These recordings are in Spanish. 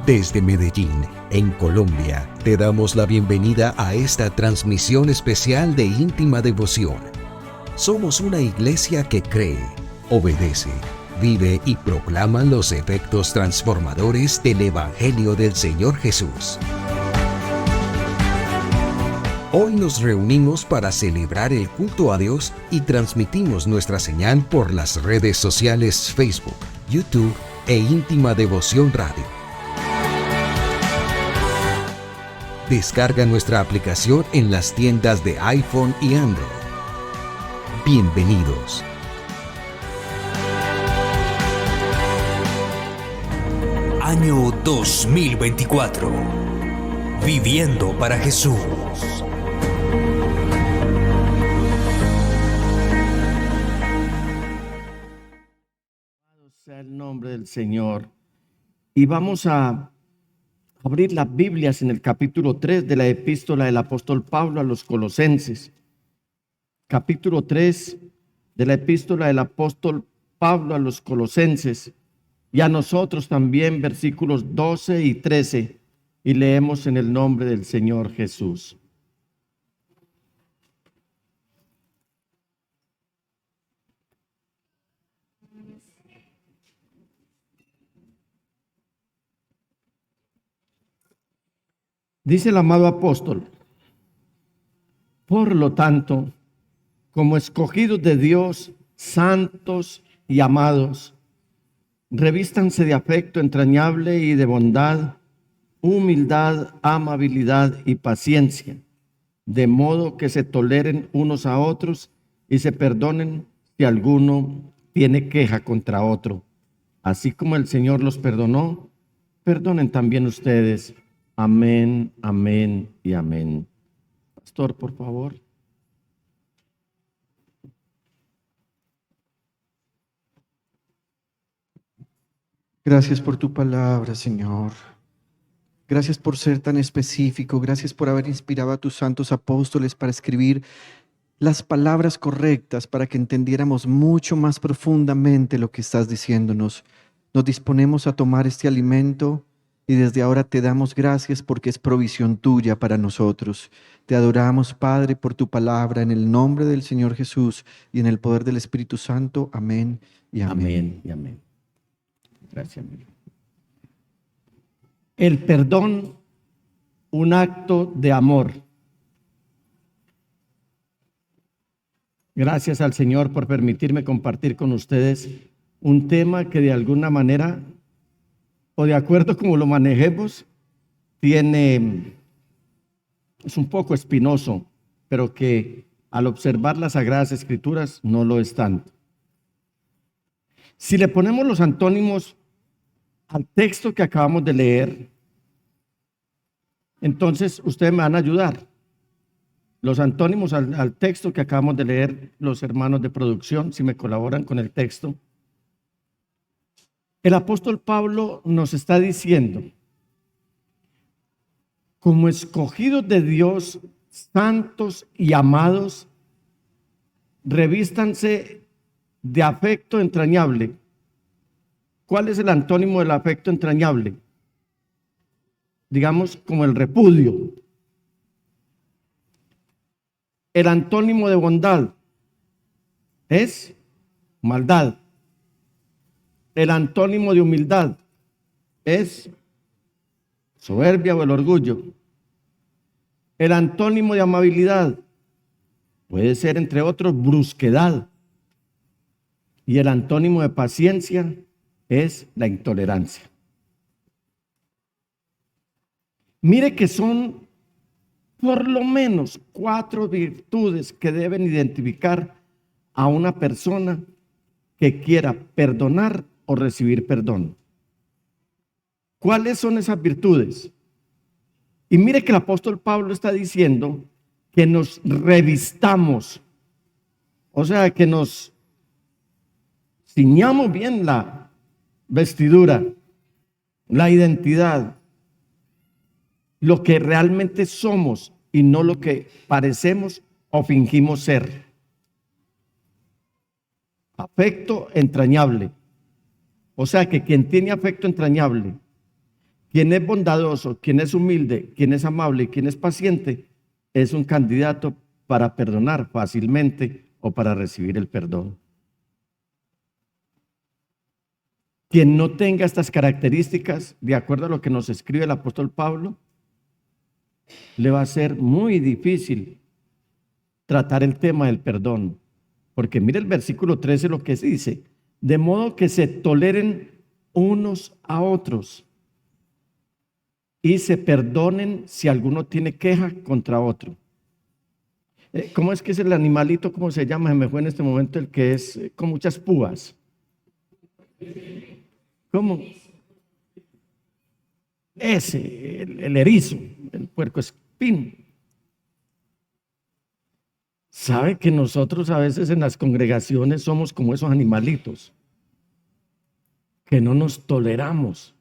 Desde Medellín, en Colombia, te damos la bienvenida a esta transmisión especial de íntima devoción. Somos una iglesia que cree, obedece, vive y proclama los efectos transformadores del Evangelio del Señor Jesús. Hoy nos reunimos para celebrar el culto a Dios y transmitimos nuestra señal por las redes sociales Facebook, YouTube e Íntima Devoción Radio. Descarga nuestra aplicación en las tiendas de iPhone y Android. Bienvenidos. Año 2024. Viviendo para Jesús. Sea el nombre del Señor. Y vamos a abrir las Biblias en el capítulo 3 de la epístola del apóstol Pablo a los Colosenses. Capítulo 3 de la epístola del apóstol Pablo a los Colosenses. Y a nosotros también, versículos 12 y 13. Y leemos en el nombre del Señor Jesús. Dice el amado apóstol: por lo tanto, como escogidos de Dios, santos y amados, revístanse de afecto entrañable y de bondad, humildad, amabilidad y paciencia, de modo que se toleren unos a otros y se perdonen si alguno tiene queja contra otro. Así como el Señor los perdonó, perdonen también ustedes. Amén, amén y amén. Pastor, por favor. Gracias por tu palabra, Señor. Gracias por ser tan específico. Gracias por haber inspirado a tus santos apóstoles para escribir las palabras correctas para que entendiéramos mucho más profundamente lo que estás diciéndonos. Nos disponemos a tomar este alimento y desde ahora te damos gracias porque es provisión tuya para nosotros. Te adoramos, Padre, por tu palabra, en el nombre del Señor Jesús y en el poder del Espíritu Santo. Amén y amén. Amén y amén. Gracias, amigo. El perdón, un acto de amor. Gracias al Señor por permitirme compartir con ustedes un tema que de alguna manera, o de acuerdo como lo manejemos, es un poco espinoso, pero que al observar las Sagradas Escrituras no lo es tanto. Si le ponemos los antónimos al texto que acabamos de leer, entonces ustedes me van a ayudar. Los antónimos al texto que acabamos de leer, los hermanos de producción, si me colaboran con el texto. El apóstol Pablo nos está diciendo: como escogidos de Dios, santos y amados, revístanse de afecto entrañable. ¿Cuál es el antónimo del afecto entrañable? Digamos, como el repudio. El antónimo de bondad es maldad. El antónimo de humildad es soberbia o el orgullo. El antónimo de amabilidad puede ser, entre otros, brusquedad. Y el antónimo de paciencia es la intolerancia. Mire que son por lo menos 4 virtudes que deben identificar a una persona que quiera perdonar o recibir perdón. ¿Cuáles son esas virtudes? Y mire que el apóstol Pablo está diciendo que nos revistamos, o sea, que nos ciñamos bien la vestidura, la identidad, lo que realmente somos y no lo que parecemos o fingimos ser. Afecto entrañable. O sea que quien tiene afecto entrañable, Quien es bondadoso, quien es humilde, quien es amable y quien es paciente, es un candidato para perdonar fácilmente o para recibir el perdón. Quien no tenga estas características, de acuerdo a lo que nos escribe el apóstol Pablo, le va a ser muy difícil tratar el tema del perdón. Porque mire el versículo 13 lo que dice: de modo que se toleren unos a otros y se perdonen si alguno tiene queja contra otro. ¿Cómo es que es el animalito? ¿Cómo se llama? Se me fue en este momento el que es con muchas púas. ¿Cómo? Ese, el erizo, el puercoespín. ¿Sabe que nosotros a veces en las congregaciones somos como esos animalitos? Que no nos toleramos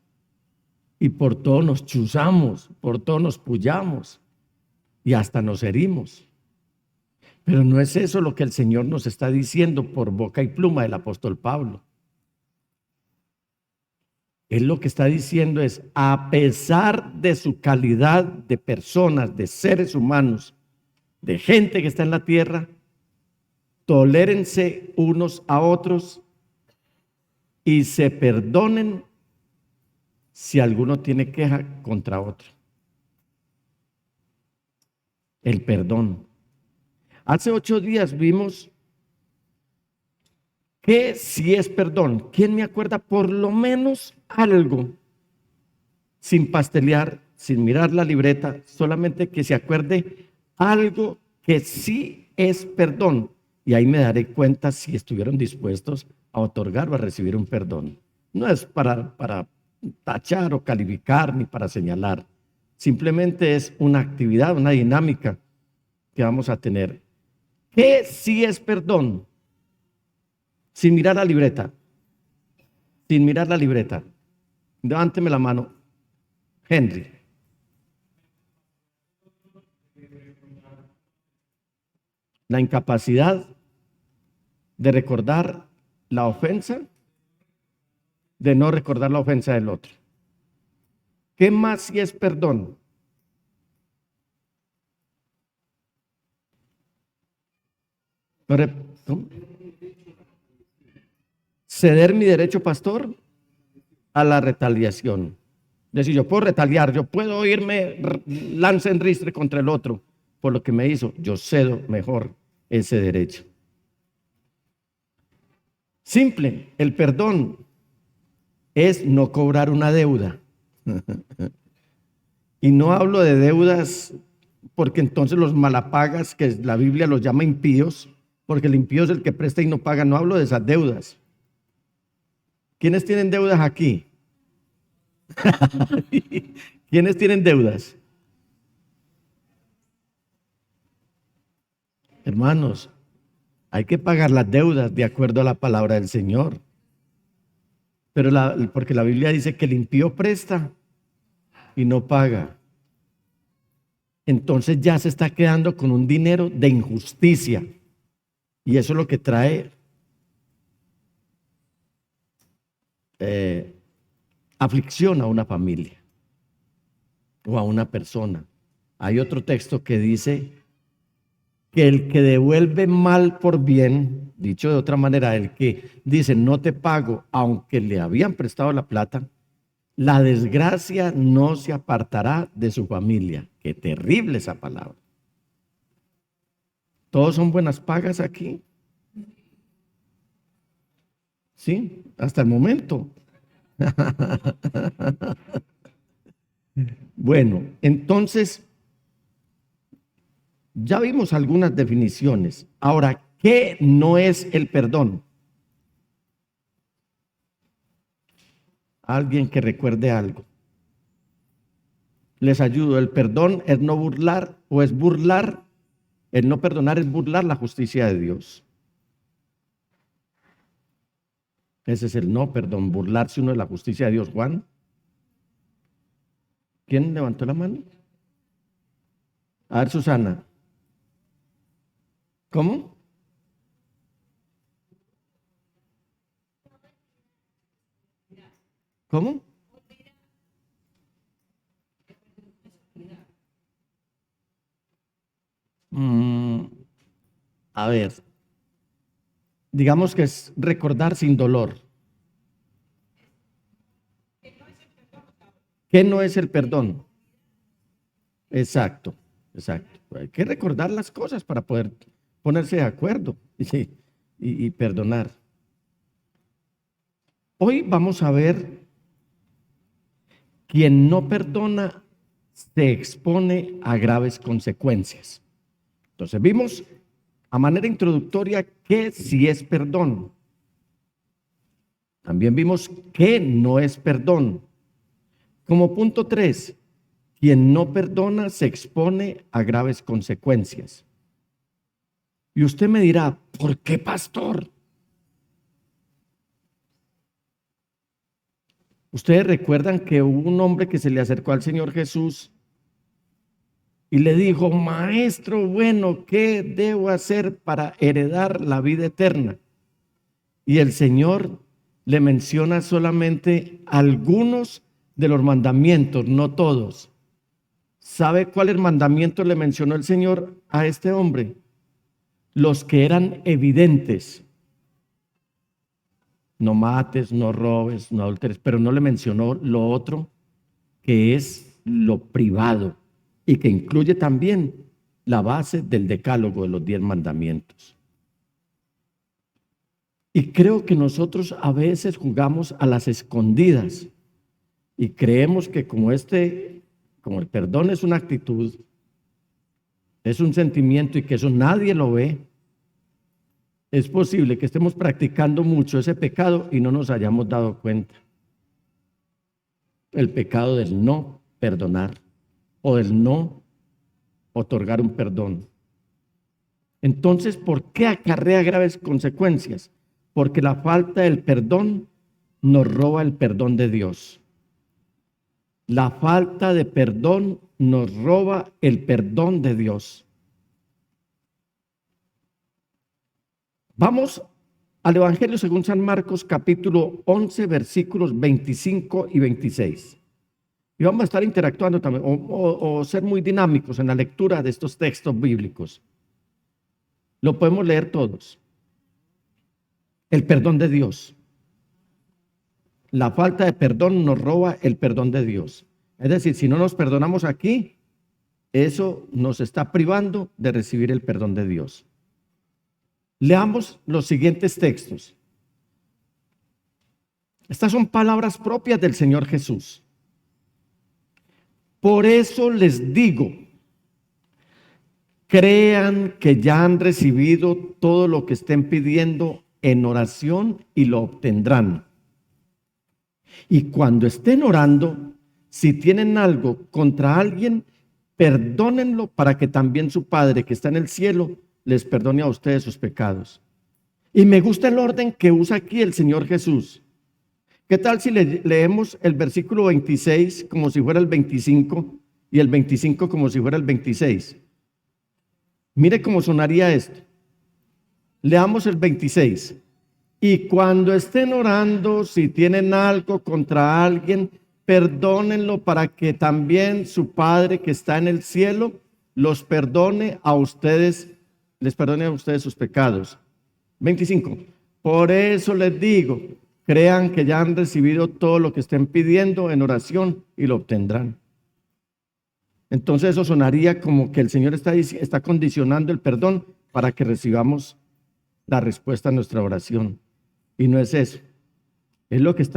y por todo nos chuzamos, por todo nos pullamos y hasta nos herimos. Pero no es eso lo que el Señor nos está diciendo por boca y pluma del apóstol Pablo. Él lo que está diciendo es, a pesar de su calidad de personas, de seres humanos, de gente que está en la tierra, tolérense unos a otros y se perdonen si alguno tiene queja contra otro. El perdón. Hace 8 días vimos que si es perdón. ¿Quién me acuerda por lo menos algo? Sin pastelear, sin mirar la libreta, solamente que se acuerde algo que sí es perdón. Y ahí me daré cuenta si estuvieron dispuestos a otorgar o a recibir un perdón. No es para tachar o calificar ni para señalar. Simplemente es una actividad, una dinámica que vamos a tener. ¿Qué sí es perdón? Sin mirar la libreta. Sin mirar la libreta. Levánteme la mano. Henry. La incapacidad de recordar la ofensa, de no recordar la ofensa del otro. ¿Qué más si es perdón? ¿Cómo? Ceder mi derecho, pastor, a la retaliación. Es decir, yo puedo retaliar, yo puedo irme lance en ristre contra el otro por lo que me hizo. Yo cedo mejor ese derecho. Simple, el perdón es no cobrar una deuda. Y no hablo de deudas porque entonces los malapagas, que la Biblia los llama impíos, porque el impío es el que presta y no paga. No hablo de esas deudas. ¿Quiénes tienen deudas aquí? ¿Quiénes tienen deudas? Hermanos, hay que pagar las deudas de acuerdo a la palabra del Señor. Pero porque la Biblia dice que el impío presta y no paga. Entonces ya se está quedando con un dinero de injusticia. Y eso es lo que trae aflicción a una familia o a una persona. Hay otro texto que dice que el que devuelve mal por bien, dicho de otra manera, el que dice no te pago aunque le habían prestado la plata, la desgracia no se apartará de su familia. Qué terrible esa palabra. ¿Todos son buenas pagas aquí? Sí, hasta el momento. Bueno, entonces ya vimos algunas definiciones. Ahora, ¿qué no es el perdón? Alguien que recuerde algo. Les ayudo. El perdón es no burlar o es burlar. El no perdonar es burlar la justicia de Dios. Ese es el no perdón, burlarse uno de la justicia de Dios. Juan. ¿Quién levantó la mano? A ver, Susana. ¿Cómo? ¿Cómo? A ver, digamos que es recordar sin dolor. ¿Qué no es el perdón? Exacto, exacto. Hay que recordar las cosas para poder ponerse de acuerdo y perdonar. Hoy vamos a ver, quien no perdona se expone a graves consecuencias. Entonces vimos a manera introductoria qué sí es perdón. También vimos qué no es perdón. Como punto 3, quien no perdona se expone a graves consecuencias. Y usted me dirá, ¿por qué, pastor? Ustedes recuerdan que hubo un hombre que se le acercó al Señor Jesús y le dijo, maestro, bueno, ¿qué debo hacer para heredar la vida eterna? Y el Señor le menciona solamente algunos de los mandamientos, no todos. ¿Sabe cuáles mandamientos le mencionó el Señor a este hombre? Los que eran evidentes. No mates, no robes, no adulteres, pero no le mencionó lo otro, que es lo privado y que incluye también la base del decálogo de los 10 mandamientos. Y creo que nosotros a veces jugamos a las escondidas y creemos que como el perdón es una actitud, es un sentimiento y que eso nadie lo ve, es posible que estemos practicando mucho ese pecado y no nos hayamos dado cuenta. El pecado del no perdonar o del no otorgar un perdón. Entonces, ¿por qué acarrea graves consecuencias? Porque la falta del perdón nos roba el perdón de Dios. La falta de perdón nos roba el perdón de Dios. Vamos al Evangelio según San Marcos, capítulo 11, versículos 25 y 26. Y vamos a estar interactuando también, o ser muy dinámicos en la lectura de estos textos bíblicos. Lo podemos leer todos. El perdón de Dios. La falta de perdón nos roba el perdón de Dios. Es decir, si no nos perdonamos aquí, eso nos está privando de recibir el perdón de Dios. Leamos los siguientes textos. Estas son palabras propias del Señor Jesús. Por eso les digo, crean que ya han recibido todo lo que estén pidiendo en oración y lo obtendrán. Y cuando estén orando, si tienen algo contra alguien, perdónenlo para que también su Padre que está en el cielo les perdone a ustedes sus pecados. Y me gusta el orden que usa aquí el Señor Jesús. ¿Qué tal si leemos el versículo 26 como si fuera el 25 y el 25 como si fuera el 26? Mire cómo sonaría esto. Leamos el 26. Y cuando estén orando, si tienen algo contra alguien, perdónenlo para que también su Padre que está en el cielo los perdone a ustedes, les perdone a ustedes sus pecados. 25. Por eso les digo, crean que ya han recibido todo lo que estén pidiendo en oración y lo obtendrán. Entonces eso sonaría como que el Señor está condicionando el perdón para que recibamos la respuesta a nuestra oración. Y no es eso. Es lo que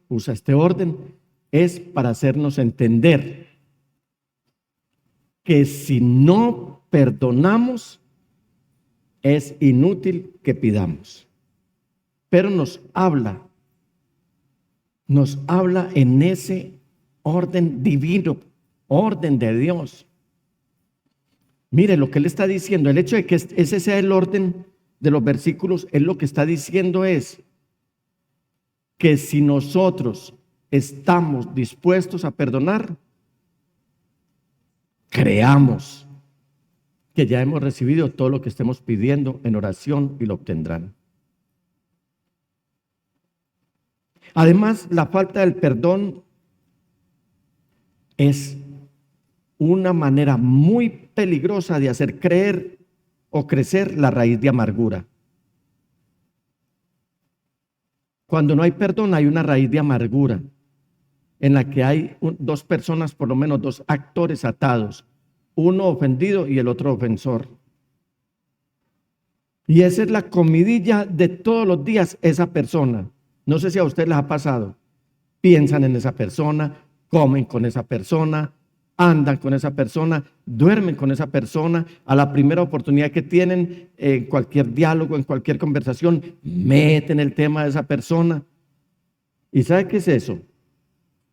usa este orden, es para hacernos entender que si no perdonamos, es inútil que pidamos. Pero nos habla en ese orden divino, orden de Dios. Mire lo que él está diciendo, el hecho de que ese sea el orden de los versículos, él lo que está diciendo es que si nosotros estamos dispuestos a perdonar, creamos que ya hemos recibido todo lo que estemos pidiendo en oración y lo obtendrán. Además, la falta del perdón es una manera muy peligrosa de hacer creer o crecer la raíz de amargura. Cuando no hay perdón, hay una raíz de amargura en la que hay dos personas, por lo menos dos actores atados, uno ofendido y el otro ofensor. Y esa es la comidilla de todos los días, esa persona. No sé si a ustedes les ha pasado. Piensan en esa persona, comen con esa persona, andan con esa persona, duermen con esa persona. A la primera oportunidad que tienen, en cualquier diálogo, en cualquier conversación, meten el tema de esa persona. ¿Y sabe qué es eso?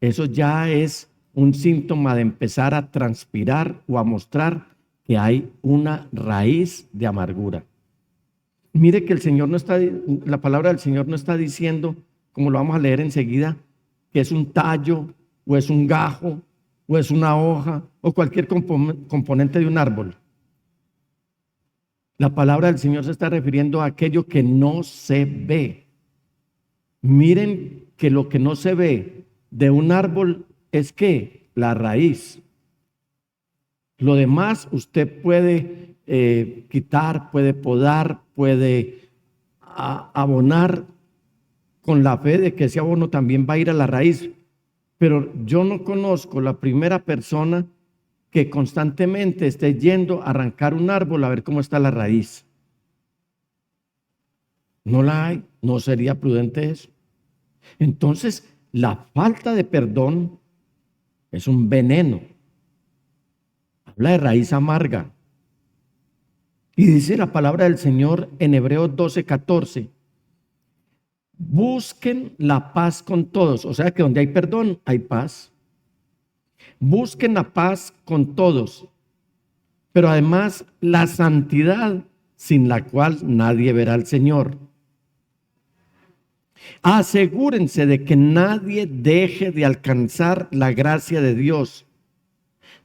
Eso ya es un síntoma de empezar a transpirar o a mostrar que hay una raíz de amargura. Mire que el Señor no está, la palabra del Señor no está diciendo, como lo vamos a leer enseguida, que es un tallo o es un gajo o es una hoja o cualquier componente de un árbol. La palabra del Señor se está refiriendo a aquello que no se ve. Miren que lo que no se ve de un árbol es que la raíz. Lo demás usted puede quitar, puede podar, puede abonar con la fe de que ese abono también va a ir a la raíz. Pero yo no conozco la primera persona que constantemente esté yendo a arrancar un árbol a ver cómo está la raíz. No la hay, no sería prudente eso. Entonces, la falta de perdón es un veneno. Habla de raíz amarga. Y dice la palabra del Señor en Hebreos 12:14. Busquen la paz con todos. O sea que donde hay perdón, hay paz. Busquen la paz con todos. Pero además la santidad sin la cual nadie verá al Señor. Asegúrense de que nadie deje de alcanzar la gracia de Dios,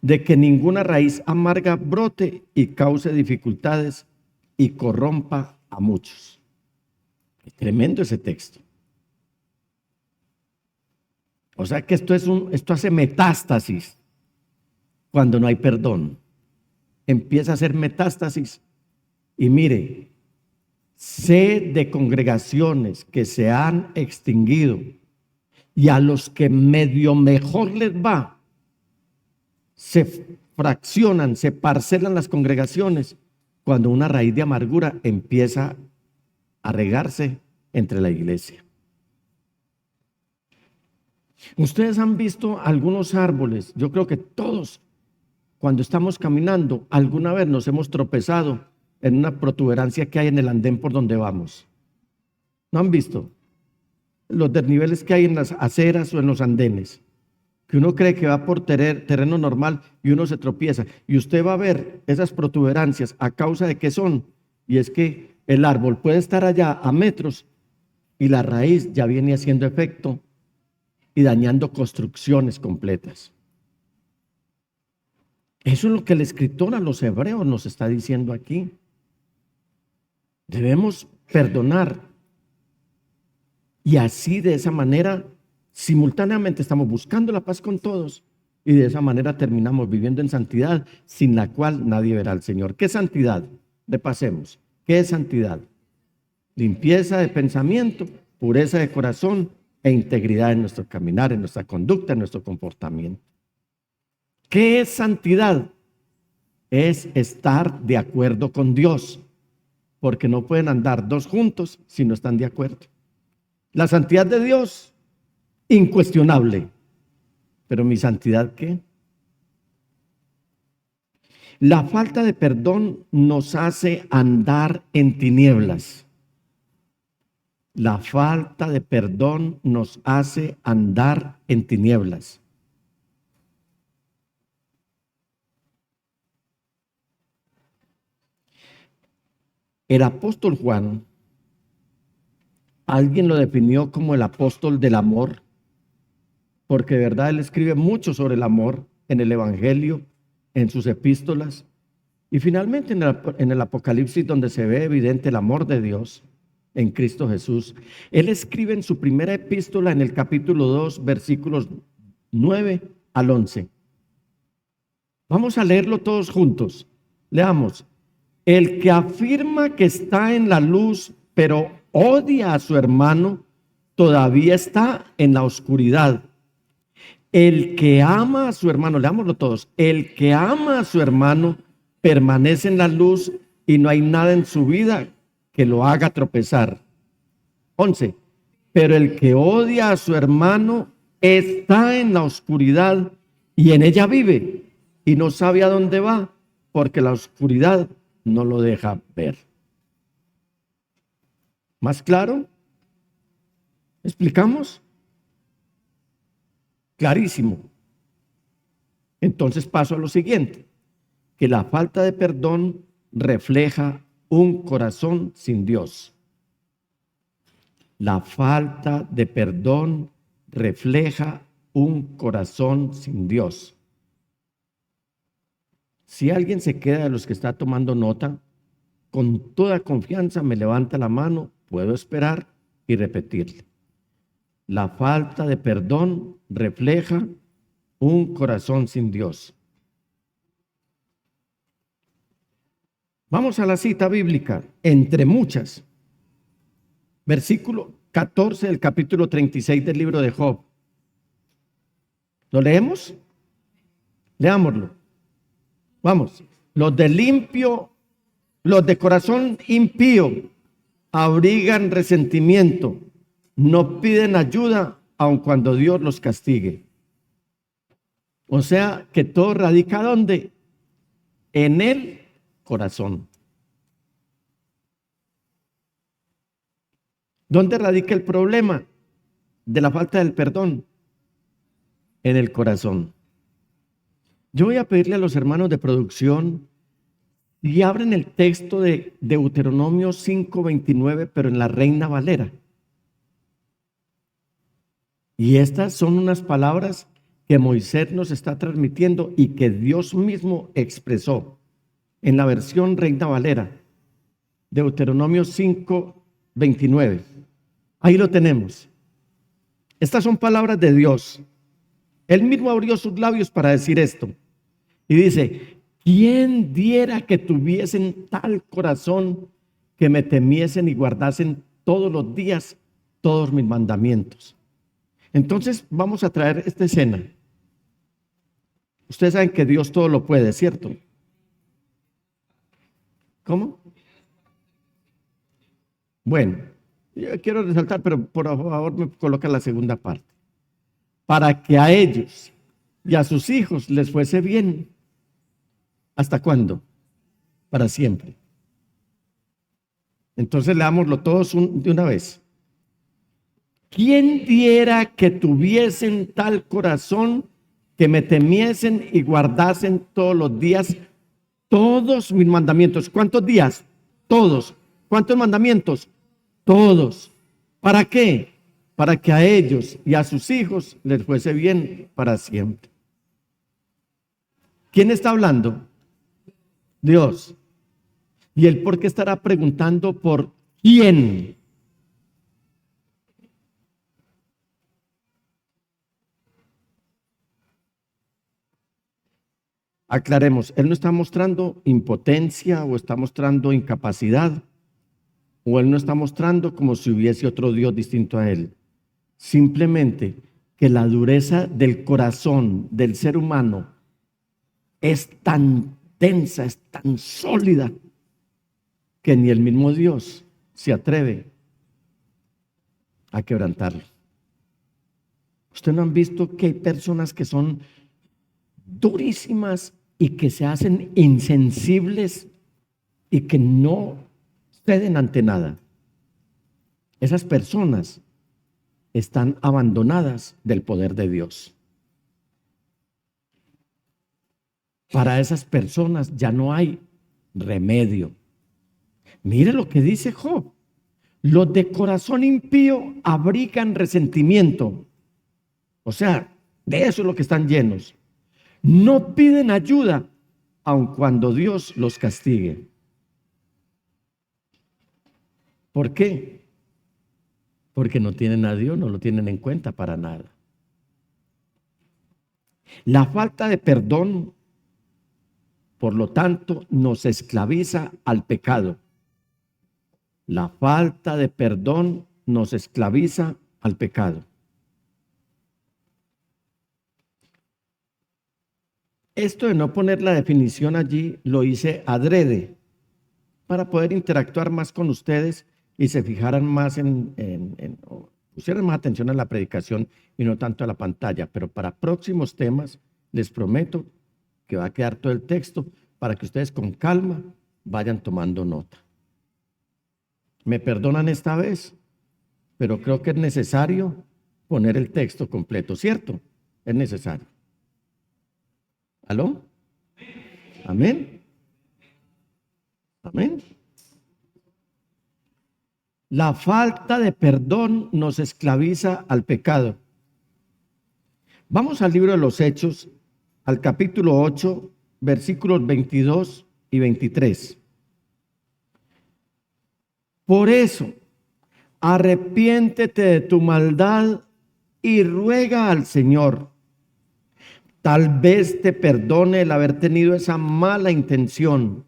de que ninguna raíz amarga brote y cause dificultades y corrompa a muchos. Es tremendo ese texto. O sea que esto hace metástasis cuando no hay perdón. Empieza a hacer metástasis. Y mire, sé de congregaciones que se han extinguido y a los que medio mejor les va, se fraccionan, se parcelan las congregaciones cuando una raíz de amargura empieza a regarse entre la iglesia. Ustedes han visto algunos árboles, yo creo que todos, cuando estamos caminando, alguna vez nos hemos tropezado en una protuberancia que hay en el andén por donde vamos. ¿No han visto? Los desniveles que hay en las aceras o en los andenes, que uno cree que va por terreno normal y uno se tropieza. Y usted va a ver esas protuberancias a causa de qué son. Y es que el árbol puede estar allá a metros y la raíz ya viene haciendo efecto y dañando construcciones completas. Eso es lo que el escritor a los hebreos nos está diciendo aquí. Debemos perdonar. Y así, de esa manera, simultáneamente estamos buscando la paz con todos y de esa manera terminamos viviendo en santidad, sin la cual nadie verá al Señor. ¿Qué es santidad? Repasemos. ¿Qué es santidad? Limpieza de pensamiento, pureza de corazón e integridad en nuestro caminar, en nuestra conducta, en nuestro comportamiento. ¿Qué es santidad? Es estar de acuerdo con Dios, porque no pueden andar dos juntos si no están de acuerdo. La santidad de Dios, incuestionable. Pero mi santidad, ¿qué? La falta de perdón nos hace andar en tinieblas. La falta de perdón nos hace andar en tinieblas. El apóstol Juan, alguien lo definió como el apóstol del amor, porque de verdad él escribe mucho sobre el amor en el Evangelio, en sus epístolas, y finalmente en el Apocalipsis, donde se ve evidente el amor de Dios en Cristo Jesús. Él escribe en su primera epístola, en el capítulo 2, versículos 9 al 11. Vamos a leerlo todos juntos. Leamos. El que afirma que está en la luz, pero odia a su hermano, todavía está en la oscuridad. El que ama a su hermano, leámoslo todos, el que ama a su hermano permanece en la luz y no hay nada en su vida que lo haga tropezar. 11. Pero el que odia a su hermano está en la oscuridad y en ella vive y no sabe a dónde va porque la oscuridad no lo deja ver. ¿Más claro? ¿Explicamos? Clarísimo. Entonces paso a lo siguiente, que la falta de perdón refleja un corazón sin Dios. La falta de perdón refleja un corazón sin Dios. Si alguien se queda de los que está tomando nota, con toda confianza me levanta la mano, puedo esperar y repetirle. La falta de perdón refleja un corazón sin Dios. Vamos a la cita bíblica, entre muchas. Versículo 14 del capítulo 36 del libro de Job. ¿Lo leemos? Leámoslo. Vamos. Los de corazón impío abrigan resentimiento, no piden ayuda aun cuando Dios los castigue. O sea que todo radica ¿dónde? En el corazón. ¿Dónde radica el problema de la falta del perdón? En el corazón. Yo voy a pedirle a los hermanos de producción y abren el texto de Deuteronomio 5:29, pero en la Reina Valera. Y estas son unas palabras que Moisés nos está transmitiendo y que Dios mismo expresó en la versión Reina Valera. Deuteronomio 5:29. Ahí lo tenemos. Estas son palabras de Dios. Él mismo abrió sus labios para decir esto. Y dice, ¿quién diera que tuviesen tal corazón que me temiesen y guardasen todos los días todos mis mandamientos? Entonces vamos a traer esta escena. Ustedes saben que Dios todo lo puede, ¿cierto? ¿Cómo? Bueno, yo quiero resaltar, pero por favor me coloca la segunda parte. Para que a ellos y a sus hijos les fuese bien. ¿Hasta cuándo? Para siempre. Entonces leámoslo todos de una vez. ¿Quién diera que tuviesen tal corazón que me temiesen y guardasen todos los días todos mis mandamientos? ¿Cuántos días? Todos. ¿Cuántos mandamientos? Todos. ¿Para qué? Para que a ellos y a sus hijos les fuese bien para siempre. ¿Quién está hablando? Dios. ¿Y él por qué estará preguntando por quién? Aclaremos, él no está mostrando impotencia o está mostrando incapacidad o él no está mostrando como si hubiese otro Dios distinto a él. Simplemente que la dureza del corazón del ser humano es tan densa, es tan sólida que ni el mismo Dios se atreve a quebrantarlo. ¿Ustedes no han visto que hay personas que son durísimas y que se hacen insensibles y que no ceden ante nada? Esas personas están abandonadas del poder de Dios. Para esas personas ya no hay remedio. Mire lo que dice Job. Los de corazón impío abrigan resentimiento. O sea, de eso es lo que están llenos. No piden ayuda, aun cuando Dios los castigue. ¿Por qué? Porque no tienen a Dios, no lo tienen en cuenta para nada. La falta de perdón Por lo tanto, nos esclaviza al pecado. La falta de perdón nos esclaviza al pecado. Esto de no poner la definición allí lo hice adrede para poder interactuar más con ustedes y se fijaran más o pusieran más atención a la predicación y no tanto a la pantalla. Pero para próximos temas les prometo que va a quedar todo el texto para que ustedes con calma vayan tomando nota. Me perdonan esta vez, pero creo que es necesario poner el texto completo, ¿cierto? Es necesario. ¿Aló? Amén. Amén. La falta de perdón nos esclaviza al pecado. Vamos al libro de los Hechos, al capítulo 8, versículos 22 y 23. Por eso, arrepiéntete de tu maldad y ruega al Señor. Tal vez te perdone el haber tenido esa mala intención.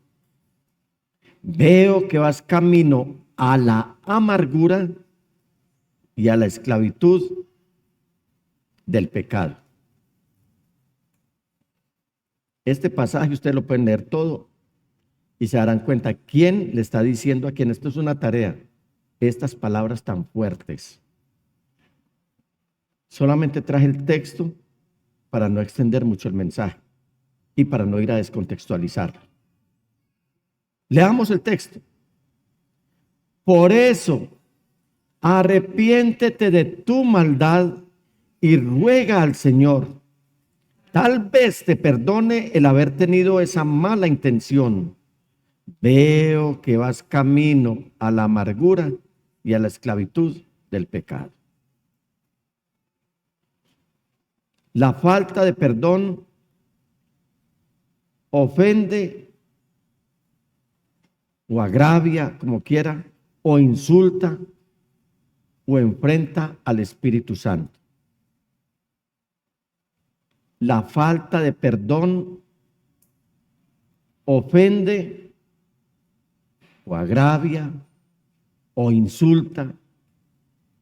Veo que vas camino a la amargura y a la esclavitud del pecado. Este pasaje ustedes lo pueden leer todo y se darán cuenta quién le está diciendo a quién. Esto es una tarea. Estas palabras tan fuertes. Solamente traje el texto para no extender mucho el mensaje y para no ir a descontextualizarlo. Leamos el texto. Por eso, arrepiéntete de tu maldad y ruega al Señor. Tal vez te perdone el haber tenido esa mala intención. Veo que vas camino a la amargura y a la esclavitud del pecado. La falta de perdón ofende o agravia, como quiera, o insulta o enfrenta al Espíritu Santo. La falta de perdón ofende o agravia o insulta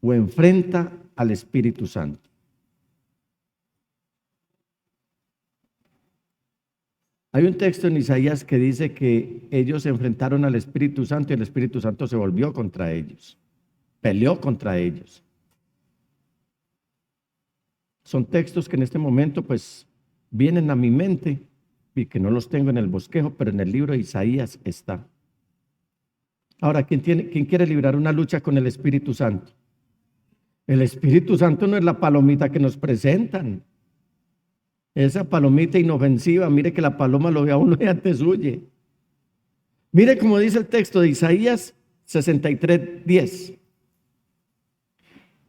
o enfrenta al Espíritu Santo. Hay un texto en Isaías que dice que ellos se enfrentaron al Espíritu Santo y el Espíritu Santo se volvió contra ellos, peleó contra ellos. Son textos que en este momento pues vienen a mi mente y que no los tengo en el bosquejo, pero en el libro de Isaías está. Ahora, ¿quién quiere librar una lucha con el Espíritu Santo? El Espíritu Santo no es la palomita que nos presentan. Esa palomita inofensiva, mire que la paloma lo ve a uno y antes huye. Mire como dice el texto de Isaías 63:10.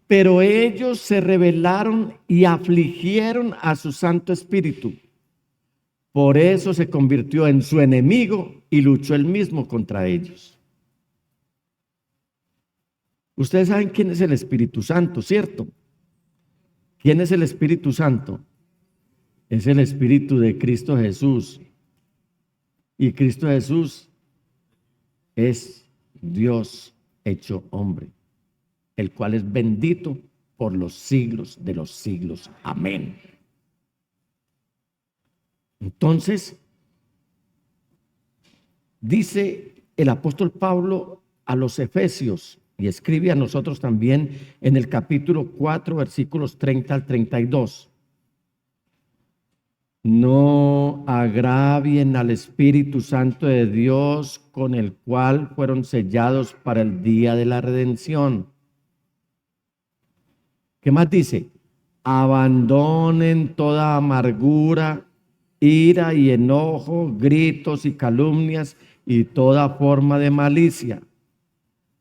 Pero ellos se rebelaron y afligieron a su Santo Espíritu. Por eso se convirtió en su enemigo y luchó él mismo contra ellos. Ustedes saben quién es el Espíritu Santo, ¿cierto? ¿Quién es el Espíritu Santo? Es el Espíritu de Cristo Jesús. Y Cristo Jesús es Dios hecho hombre, el cual es bendito por los siglos de los siglos. Amén. Entonces, dice el apóstol Pablo a los Efesios, y escribe a nosotros también en el capítulo 4, versículos 30 al 32. No agravien al Espíritu Santo de Dios, con el cual fueron sellados para el día de la redención. ¿Qué más dice? Abandonen toda amargura, ira y enojo, gritos y calumnias y toda forma de malicia.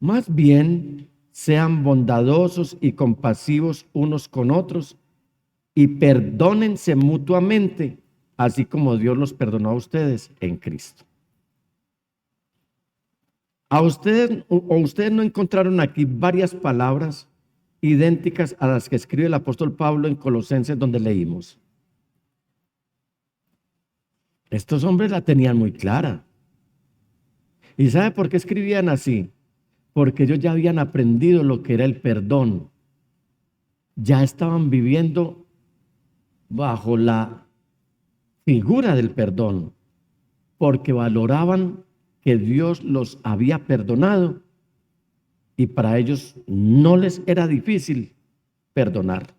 Más bien, sean bondadosos y compasivos unos con otros y perdónense mutuamente, así como Dios los perdonó a ustedes en Cristo. Ustedes no encontraron aquí varias palabras idénticas a las que escribe el apóstol Pablo en Colosenses, donde leímos. Estos hombres la tenían muy clara. ¿Y sabe por qué escribían así? Porque ellos ya habían aprendido lo que era el perdón. Ya estaban viviendo bajo la figura del perdón, porque valoraban que Dios los había perdonado y para ellos no les era difícil perdonar.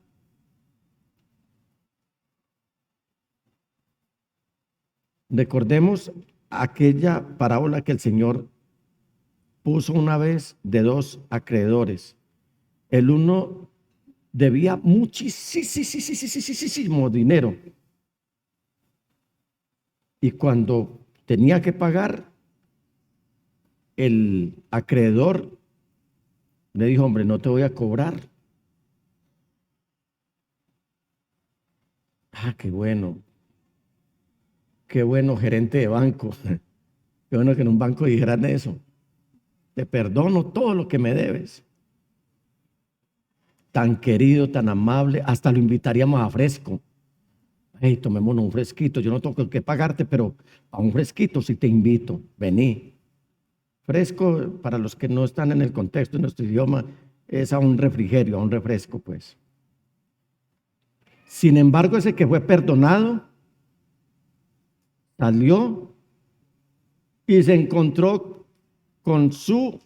Recordemos aquella parábola que el Señor puso una vez de dos acreedores. El uno debía muchísimo dinero y cuando tenía que pagar, el acreedor le dijo: hombre, no te voy a cobrar. Ah, qué bueno, gerente de banco. Qué bueno que en un banco dijeran eso: te perdono todo lo que me debes. Tan querido, tan amable, hasta lo invitaríamos a fresco. Hey, tomémonos un fresquito, yo no tengo que pagarte, pero a un fresquito sí te invito, vení. Fresco, para los que no están en el contexto de nuestro idioma, es a un refrigerio, a un refresco, pues. Sin embargo, ese que fue perdonado salió y se encontró con su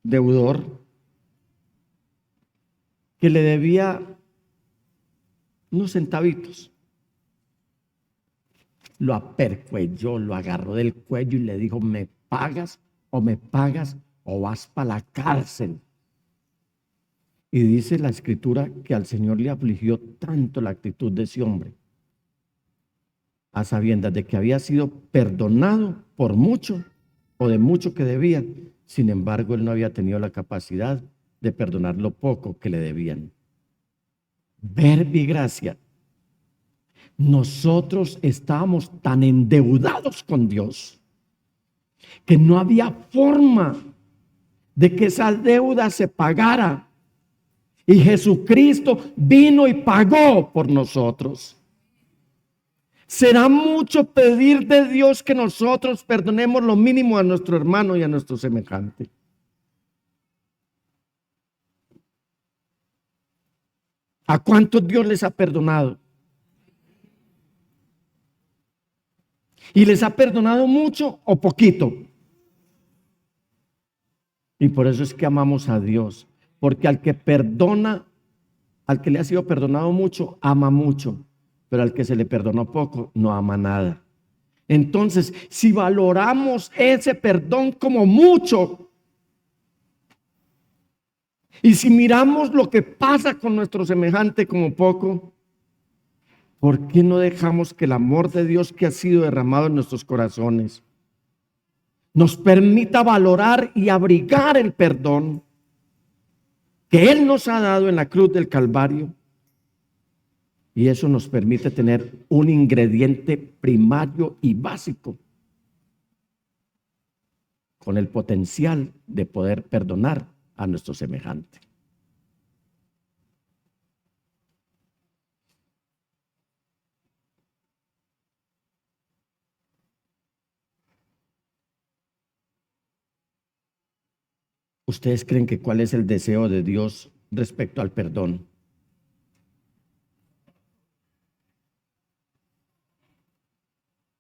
deudor que le debía unos centavitos. Lo apercuelló, lo agarró del cuello y le dijo: me pagas o vas para la cárcel. Y dice la escritura que al Señor le afligió tanto la actitud de ese hombre, a sabiendas de que había sido perdonado por mucho o de mucho que debía. Sin embargo, él no había tenido la capacidad de perdonar lo poco que le debían. Verbo y gracia. Nosotros estábamos tan endeudados con Dios que no había forma de que esa deuda se pagara. Y Jesucristo vino y pagó por nosotros. ¿Será mucho pedir de Dios que nosotros perdonemos lo mínimo a nuestro hermano y a nuestro semejante? ¿A cuántos Dios les ha perdonado? ¿Y les ha perdonado mucho o poquito? Y por eso es que amamos a Dios, porque al que perdona, al que le ha sido perdonado mucho, ama mucho, pero al que se le perdonó poco, no ama nada. Entonces, si valoramos ese perdón como mucho, y si miramos lo que pasa con nuestro semejante como poco, ¿por qué no dejamos que el amor de Dios que ha sido derramado en nuestros corazones nos permita valorar y abrigar el perdón que Él nos ha dado en la cruz del Calvario? Y eso nos permite tener un ingrediente primario y básico con el potencial de poder perdonar a nuestro semejante. ¿Ustedes creen que cuál es el deseo de Dios respecto al perdón?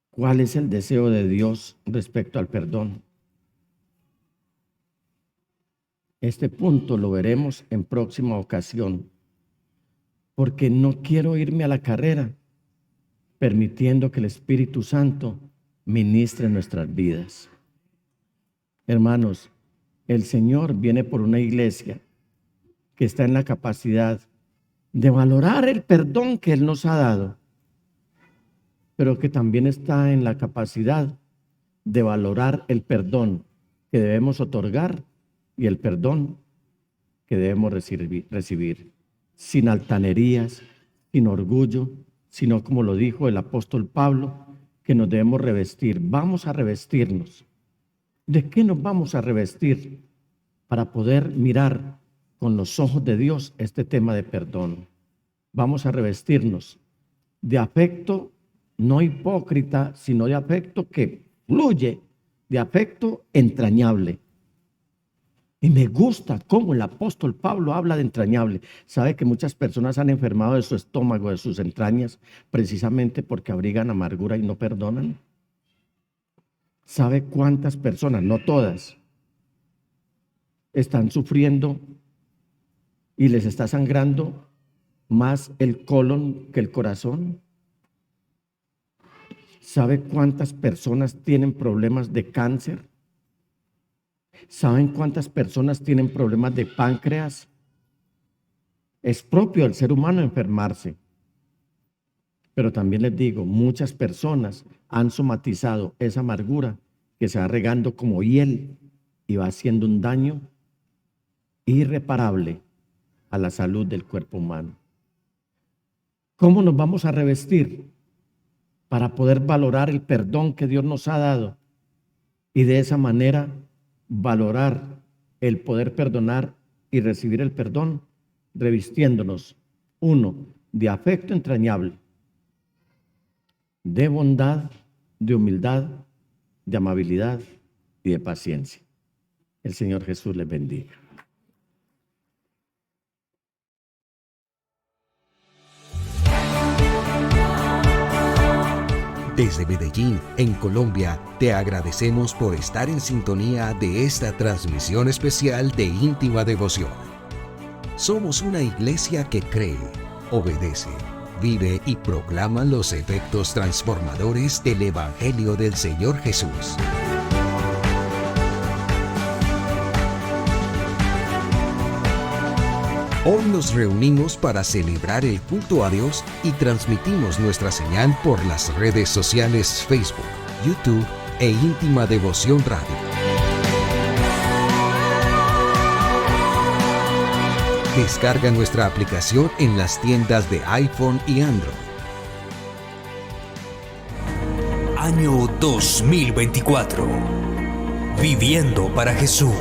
¿Cuál es el deseo de Dios respecto al perdón? Este punto lo veremos en próxima ocasión, porque no quiero irme a la carrera permitiendo que el Espíritu Santo ministre nuestras vidas. Hermanos, el Señor viene por una iglesia que está en la capacidad de valorar el perdón que Él nos ha dado, pero que también está en la capacidad de valorar el perdón que debemos otorgar y el perdón que debemos recibir, sin altanerías, sin orgullo, sino como lo dijo el apóstol Pablo, que nos debemos revestir. Vamos a revestirnos. ¿De qué nos vamos a revestir para poder mirar con los ojos de Dios este tema de perdón? Vamos a revestirnos de afecto no hipócrita, sino de afecto que fluye, de afecto entrañable. Y me gusta cómo el apóstol Pablo habla de entrañable. Sabe que muchas personas han enfermado de su estómago, de sus entrañas, precisamente porque abrigan amargura y no perdonan. ¿Sabe cuántas personas, no todas, están sufriendo y les está sangrando más el colon que el corazón? ¿Sabe cuántas personas tienen problemas de cáncer? ¿Saben cuántas personas tienen problemas de páncreas? Es propio del ser humano enfermarse. Pero también les digo, muchas personas han somatizado esa amargura que se va regando como hiel y va haciendo un daño irreparable a la salud del cuerpo humano. ¿Cómo nos vamos a revestir para poder valorar el perdón que Dios nos ha dado y de esa manera valorar el poder perdonar y recibir el perdón? Revistiéndonos, 1, de afecto entrañable, de bondad, de humildad, de amabilidad y de paciencia. El Señor Jesús les bendiga. Desde Medellín, en Colombia, te agradecemos por estar en sintonía de esta transmisión especial de íntima devoción. Somos una iglesia que cree, obedece, vive y proclama los efectos transformadores del Evangelio del Señor Jesús. Hoy nos reunimos para celebrar el culto a Dios y transmitimos nuestra señal por las redes sociales Facebook, YouTube e Íntima Devoción Radio. Descarga nuestra aplicación en las tiendas de iPhone y Android. Año 2024. Viviendo para Jesús.